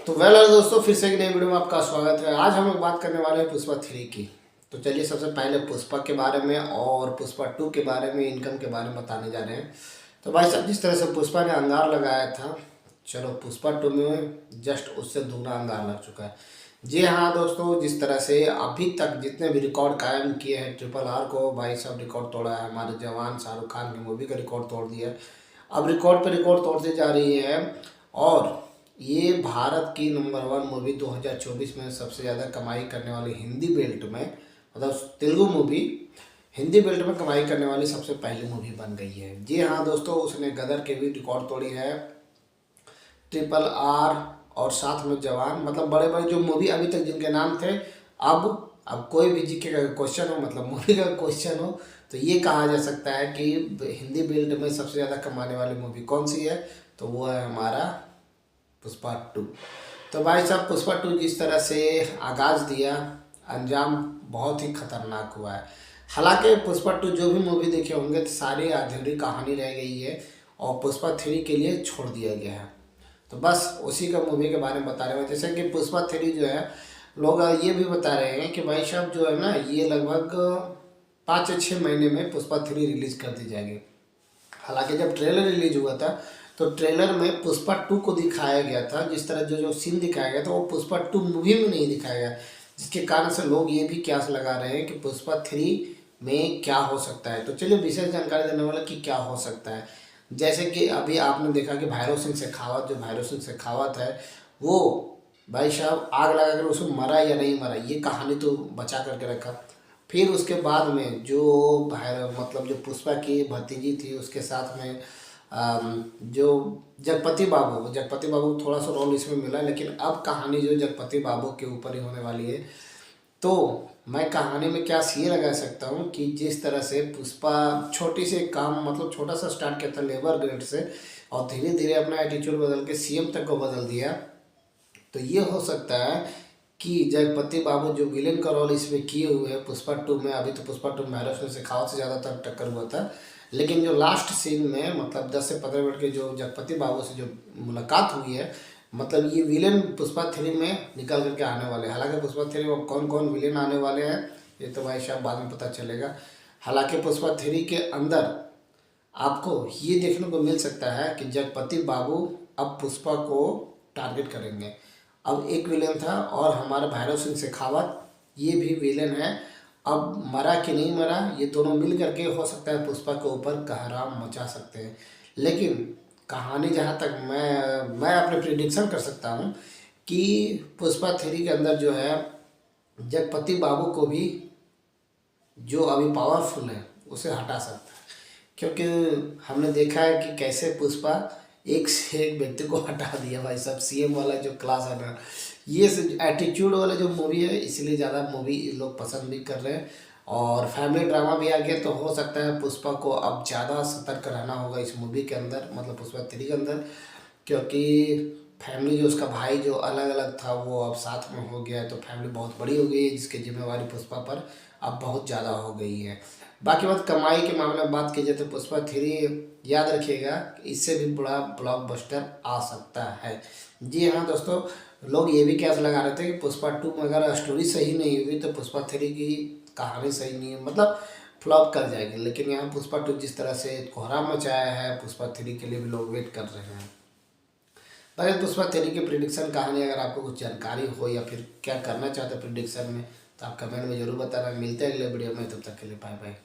तो वेल दोस्तों, फिर से एक नई वीडियो में आपका स्वागत है। आज हम लोग बात करने वाले हैं पुष्पा 3 की। तो चलिए सबसे पहले पुष्पा के बारे में और पुष्पा 2 के बारे में, इनकम के बारे में बताने जा रहे हैं। तो भाई साहब, जिस तरह से पुष्पा ने अंगार लगाया था, चलो पुष्पा 2 में जस्ट उससे दूना अंगार लग चुका है। जी हाँ दोस्तों, जिस तरह से अभी तक जितने भी रिकॉर्ड कायम किए हैं, RRR को भाई साहब रिकॉर्ड तोड़ा है। हमारे जवान शाहरुख खान की मूवी का रिकॉर्ड तोड़ दिया है। अब रिकॉर्ड पे रिकॉर्ड तोड़ते जा रही है। और ये भारत की नंबर 1 मूवी 2024 में सबसे ज़्यादा कमाई करने वाली हिंदी बेल्ट में, मतलब तेलुगु मूवी हिंदी बेल्ट में कमाई करने वाली सबसे पहली मूवी बन गई है। जी हाँ दोस्तों, उसने गदर के भी रिकॉर्ड तोड़ी है, RRR और साथ में जवान। मतलब बड़े बड़े जो मूवी अभी तक जिनके नाम थे, अब कोई भी जीके का क्वेश्चन हो, मतलब मूवी का क्वेश्चन हो, तो ये कहा जा सकता है कि हिंदी बेल्ट में सबसे ज़्यादा कमाने वाली मूवी कौन सी है, तो वो है हमारा पुष्पा 2। तो भाई साहब, पुष्पा 2 जिस तरह से आगाज दिया, अंजाम बहुत ही खतरनाक हुआ है। हालांकि पुष्पा 2 जो भी मूवी देखे होंगे तो सारी अधूरी कहानी रह गई है और पुष्पा 3 के लिए छोड़ दिया गया है। तो बस उसी का मूवी के बारे में बता रहे हैं। जैसे कि पुष्पा 3 जो है, लोग ये भी बता रहे हैं कि भाई साहब जो है ना, ये लगभग 5 या 6 महीने में पुष्पा 3 रिलीज कर दी जाएगी। हालांकि जब ट्रेलर रिलीज हुआ था तो ट्रेलर में पुष्पा 2 को दिखाया गया था, जिस तरह जो जो सीन दिखाया गया था वो पुष्पा 2 मूवी में नहीं दिखाया गया, जिसके कारण से लोग ये भी क्यास लगा रहे हैं कि पुष्पा 3 में क्या हो सकता है। तो चलिए विशेष जानकारी देने वाला कि क्या हो सकता है। जैसे कि अभी आपने देखा कि भैरव सिंह शेखावत, जो भैरव सिंह शेखावत है, वो भाई साहब आग लगा कर उसमें मरा या नहीं मरा, ये कहानी तो बचा करके रखा। फिर उसके बाद में जो भैरव, मतलब जो पुष्पा की भतीजी थी, उसके साथ में जो जगपति बाबू को थोड़ा सा रोल इसमें मिला, लेकिन अब कहानी जो जगपति बाबू के ऊपर ही होने वाली है। तो मैं कहानी में क्या ये लगा सकता हूँ कि जिस तरह से पुष्पा छोटी से काम, मतलब छोटा सा स्टार्ट किया था लेबर ग्रेड से, और धीरे धीरे अपना एटीट्यूड बदल के CM तक को बदल दिया। तो ये हो सकता है कि जगपति बाबू जो विलेन का रोल इसमें किए हुए हैं पुष्पा 2 में, अभी तो पुष्पा 2 में भैरव सिंह शेखावत से ज़्यादातर टक्कर हुआ था, लेकिन जो लास्ट सीन में मतलब 10 से 15 मिनट के जो जगपति बाबू से जो मुलाकात हुई है, मतलब ये विलेन पुष्पा 3 में निकल करके आने वाले हैं। हालांकि पुष्पा 3 में कौन कौन विलेन आने वाले हैं ये तो भाई साहब बाद में पता चलेगा। हालांकि पुष्पा 3 के अंदर आपको ये देखने को मिल सकता है कि जगपति बाबू अब पुष्पा को टारगेट करेंगे। अब एक विलेन था और हमारा भैरव सिंह शेखावत, ये भी विलेन है। अब मरा कि नहीं मरा, ये दोनों मिल करके हो सकता है पुष्पा के ऊपर कहराम मचा सकते हैं। लेकिन कहानी जहाँ तक मैं अपने प्रिडिक्शन कर सकता हूँ कि पुष्पा 3 के अंदर जो है जगपति बाबू को भी, जो अभी पावरफुल है, उसे हटा सकता है। क्योंकि हमने देखा है कि कैसे पुष्पा एक से एक व्यक्ति को हटा दिया भाई साहब। CM वाला जो क्लास है ना, ये एटीट्यूड वाला जो मूवी है, इसलिए ज़्यादा मूवी लोग पसंद भी कर रहे हैं। और फैमिली ड्रामा भी आ गया, तो हो सकता है पुष्पा को अब ज़्यादा सतर्क रहना होगा इस मूवी के अंदर, मतलब पुष्पा 3 के अंदर। क्योंकि फैमिली जो उसका भाई जो अलग अलग था वो अब साथ में हो गया है, तो फैमिली बहुत बड़ी हो गई है, जिसकी जिम्मेवारी पुष्पा पर अब बहुत ज़्यादा हो गई है। बाकी बात कमाई के मामले में बात की जाए तो पुष्पा 3 याद रखिएगा, इससे भी बड़ा ब्लॉकबस्टर आ सकता है। जी हाँ दोस्तों, लोग ये भी कैसे लगा रहे थे कि पुष्पा 2 में अगर स्टोरी सही नहीं हुई तो पुष्पा 3 की कहानी सही नहीं है, मतलब फ्लॉप कर जाएगी। लेकिन यहाँ पुष्पा 2 जिस तरह से कोहराम मचाया है, पुष्पा 3 के लिए भी लोग वेट कर रहे हैं। बाकी पुष्पा 3 की प्रिडिक्शन कहानी, अगर आपको कुछ जानकारी हो या फिर क्या करना चाहते हैं प्रिडिक्शन में, तो आप कमेंट में जरूर बताना। मिलते हैं अगले वीडियो में, तब तक के लिए बाय बाय।